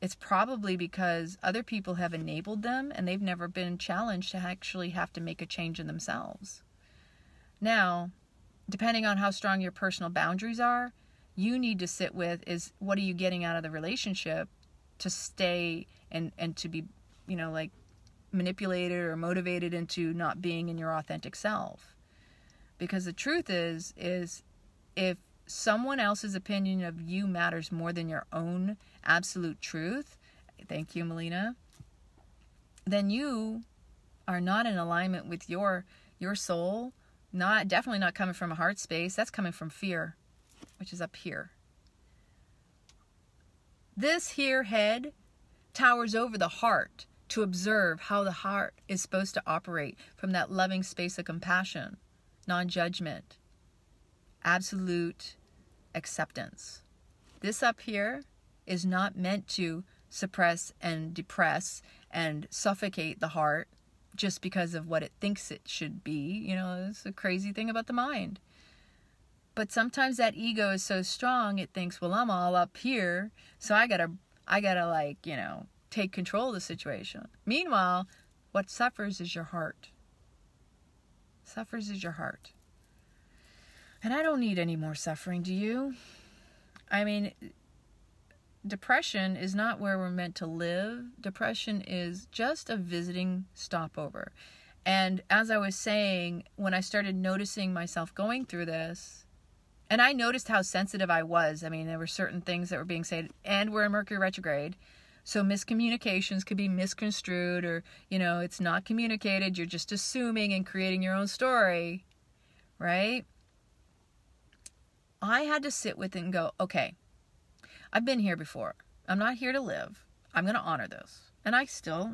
it's probably because other people have enabled them and they've never been challenged to actually have to make a change in themselves. Now, depending on how strong your personal boundaries are, you need to sit with is what are you getting out of the relationship to stay and to be, manipulated or motivated into not being in your authentic self. Because the truth is if someone else's opinion of you matters more than your own absolute truth, thank you, Melina, then you are not in alignment with your soul. Definitely not coming from a heart space. That's coming from fear, which is up here. This here head towers over the heart to observe how the heart is supposed to operate from that loving space of compassion, non-judgment, absolute acceptance. This up here is not meant to suppress and depress and suffocate the heart just because of what it thinks it should be. It's a crazy thing about the mind. But sometimes that ego is so strong, it thinks, well, I'm all up here, so I gotta take control of the situation. Meanwhile, what suffers is your heart. Suffers is your heart. And I don't need any more suffering, do you? I mean, depression is not where we're meant to live. Depression is just a visiting stopover. And as I was saying, when I started noticing myself going through this, and I noticed how sensitive I was. I mean, there were certain things that were being said, and we're in Mercury retrograde. So miscommunications could be misconstrued or, it's not communicated. You're just assuming and creating your own story, right? I had to sit with it and go, okay, I've been here before. I'm not here to live. I'm going to honor this. And I still,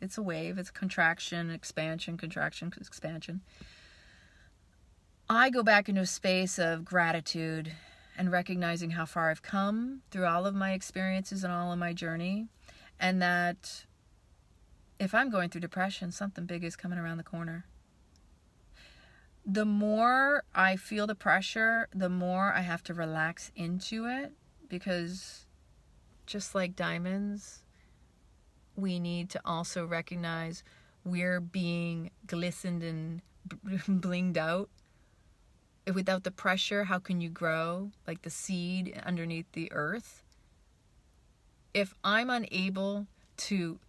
it's a wave. It's contraction, expansion, contraction, expansion. I go back into a space of gratitude and recognizing how far I've come through all of my experiences and all of my journey. And that if I'm going through depression, something big is coming around the corner. the more I feel the pressure, the more I have to relax into it, because just like diamonds, we need to also recognize we're being glistened and blinged out. Without the pressure, how can you grow? Like the seed underneath the earth. If I'm unable to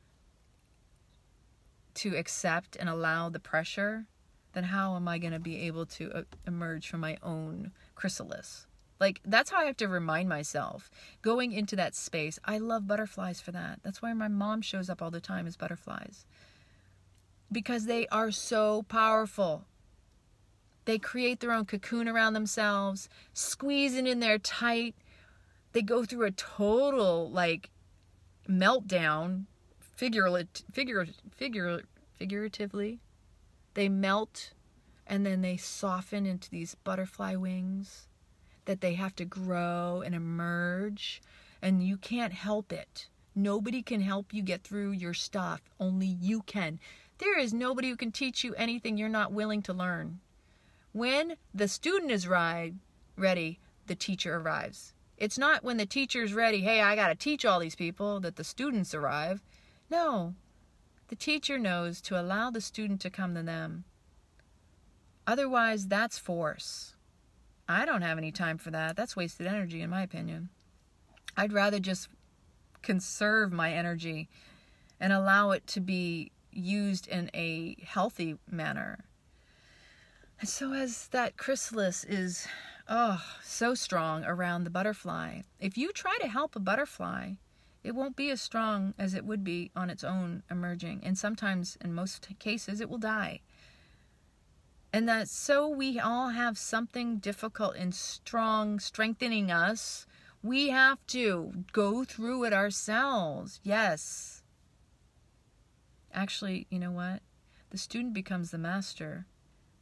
accept and allow the pressure, then how am I going to be able to emerge from my own chrysalis? Like, that's how I have to remind myself. Going into that space, I love butterflies for that. That's why my mom shows up all the time as butterflies. Because they are so powerful. They create their own cocoon around themselves, squeezing in there tight. They go through a total, like, meltdown, figuratively. They melt, and then they soften into these butterfly wings that they have to grow and emerge, and you can't help it. Nobody can help you get through your stuff. Only you can. There is nobody who can teach you anything you're not willing to learn. When the student is ready, the teacher arrives. It's not when the teacher's ready, hey, I got to teach all these people, that the students arrive. No, the teacher knows to allow the student to come to them. Otherwise, that's force. I don't have any time for that. That's wasted energy, in my opinion. I'd rather just conserve my energy and allow it to be used in a healthy manner. And so as that chrysalis is, so strong around the butterfly, if you try to help a butterfly, it won't be as strong as it would be on its own emerging. And sometimes, in most cases, it will die. And that so we all have something difficult and strong strengthening us, we have to go through it ourselves. Yes. Actually, you know what? The student becomes the master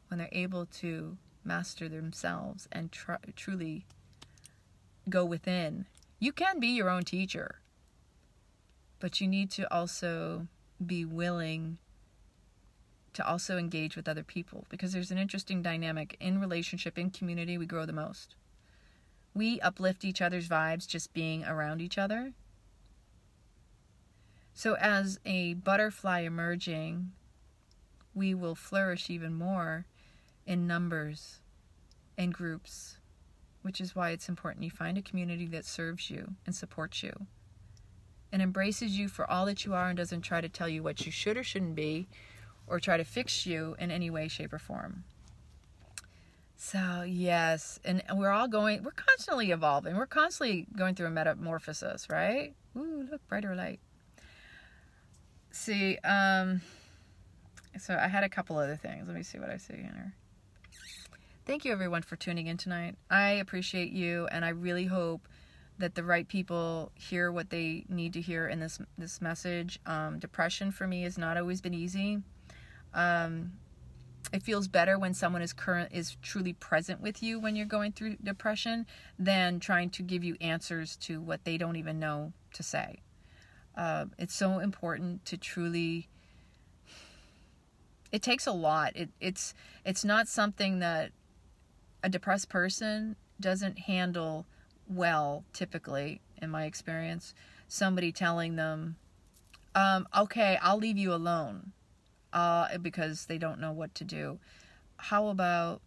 when they're able to master themselves and truly go within. You can be your own teacher, but you need to also be willing to also engage with other people, because there's an interesting dynamic in relationship, in community. We grow the most. We uplift each other's vibes just being around each other. So as a butterfly emerging, we will flourish even more in numbers and groups, which is why it's important you find a community that serves you and supports you and embraces you for all that you are and doesn't try to tell you what you should or shouldn't be or try to fix you in any way, shape, or form. So, yes, and we're constantly evolving. We're constantly going through a metamorphosis, right? Ooh, look, brighter light. See, so I had a couple other things. Let me see what I see here. Thank you, everyone, for tuning in tonight. I appreciate you, and I really hope that the right people hear what they need to hear in this message. Depression for me has not always been easy. It feels better when someone is truly present with you when you're going through depression than trying to give you answers to what they don't even know to say. It's so important to truly. It takes a lot. It's not something that a depressed person doesn't handle well, typically, in my experience. Somebody telling them, okay, I'll leave you alone, because they don't know what to do. How about,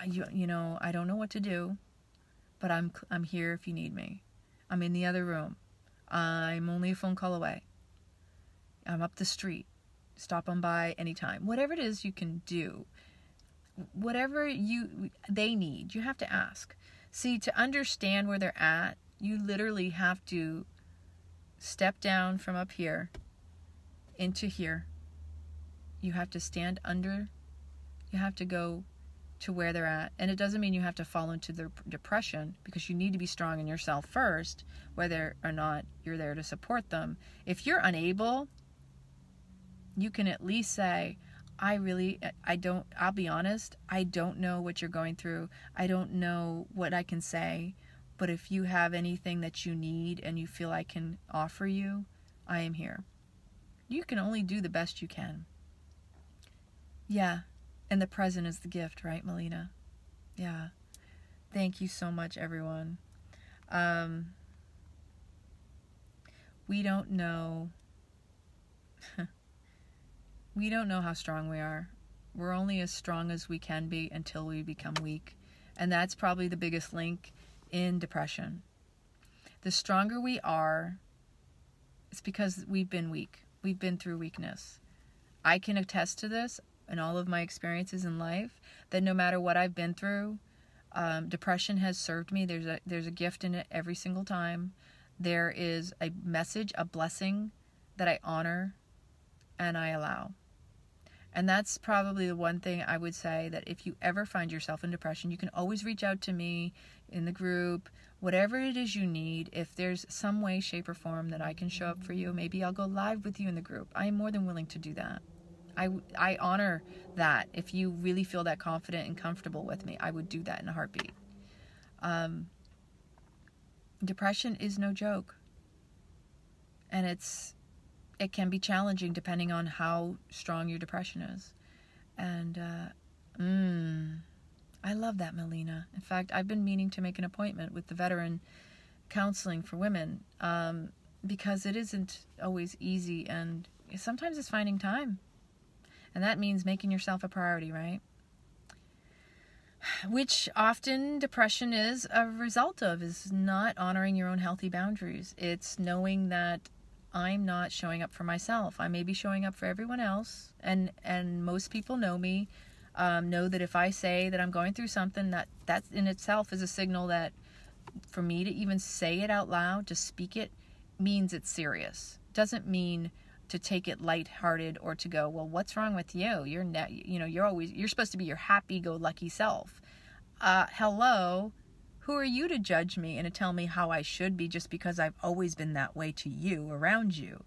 you know, I don't know what to do, but I'm here if you need me. I'm in the other room. I'm only a phone call away. I'm up the street. Stop on by anytime. Whatever it is you can do, whatever they need, you have to ask. See, to understand where they're at, you literally have to step down from up here into here. You have to stand under. You have to go to where they're at. And it doesn't mean you have to fall into their depression, because you need to be strong in yourself first, whether or not you're there to support them. If you're unable, you can at least say, I'll be honest, I don't know what you're going through. I don't know what I can say, but if you have anything that you need and you feel I can offer you, I am here. You can only do the best you can. Yeah, And the present is the gift, right, Melina? Yeah. Thank you so much, everyone. We don't know. We don't know how strong we are. We're only as strong as we can be until we become weak. And that's probably the biggest link in depression. The stronger we are, it's because we've been weak. We've been through weakness. I can attest to this in all of my experiences in life, that no matter what I've been through, depression has served me. There's a gift in it every single time. There is a message, a blessing that I honor and I allow. And that's probably the one thing I would say, that if you ever find yourself in depression, you can always reach out to me in the group, whatever it is you need. If there's some way, shape, or form that I can show up for you, maybe I'll go live with you in the group. I am more than willing to do that. I honor that. If you really feel that confident and comfortable with me, I would do that in a heartbeat. Depression is no joke. And it can be challenging depending on how strong your depression is. And I love that, Melina. In fact, I've been meaning to make an appointment with the veteran counseling for women, because it isn't always easy, and sometimes it's finding time. And that means making yourself a priority, right? Which often depression is a result of, is not honoring your own healthy boundaries. It's knowing that I'm not showing up for myself. I may be showing up for everyone else, and most people know me, know that if I say that I'm going through something, that in itself is a signal that for me to even say it out loud, to speak it, means it's serious. Doesn't mean to take it lighthearted or to go, well, what's wrong with you? You're supposed to be your happy-go-lucky self. Hello, who are you to judge me and to tell me how I should be just because I've always been that way to you, around you?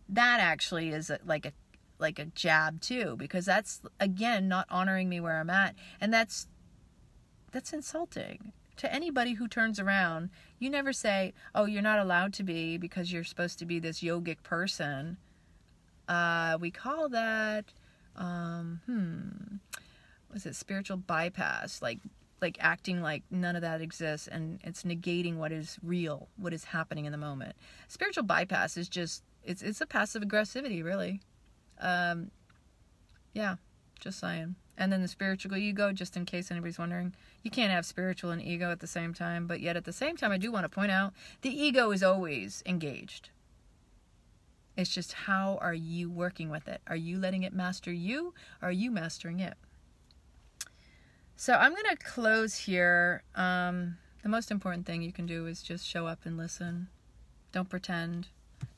That actually is like a jab too, because that's, again, not honoring me where I'm at. And that's insulting to anybody who turns around. You never say, oh, you're not allowed to be because you're supposed to be this yogic person. We call that, what's it, spiritual bypass, like acting like none of that exists, and it's negating what is real, what is happening in the moment. Spiritual bypass is just, it's a passive aggressivity, really. Yeah, just saying. And then the spiritual ego, just in case anybody's wondering, you can't have spiritual and ego at the same time, but yet at the same time, I do want to point out, the ego is always engaged. It's just, how are you working with it? Are you letting it master you, or are you mastering it? So I'm going to close here. The most important thing you can do is just show up and listen. Don't pretend.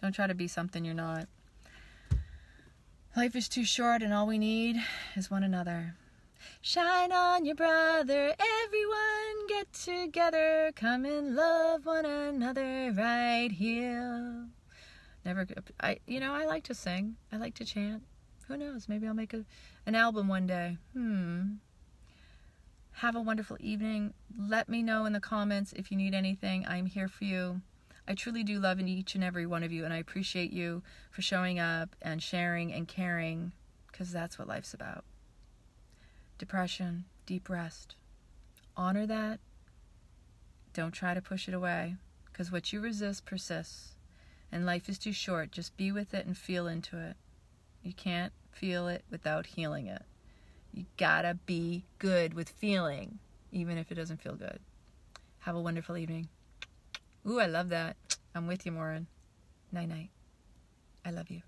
Don't try to be something you're not. Life is too short, and all we need is one another. Shine on your brother, everyone get together, come and love one another right here. I like to sing. I like to chant. Who knows? Maybe I'll make an album one day. Have a wonderful evening. Let me know in the comments if you need anything. I'm here for you. I truly do love each and every one of you, and I appreciate you for showing up and sharing and caring, because that's what life's about. Depression, deep rest. Honor that. Don't try to push it away, because what you resist persists. And life is too short. Just be with it and feel into it. You can't feel it without healing it. You gotta be good with feeling, even if it doesn't feel good. Have a wonderful evening. Ooh, I love that. I'm with you, Maureen. Night-night. I love you.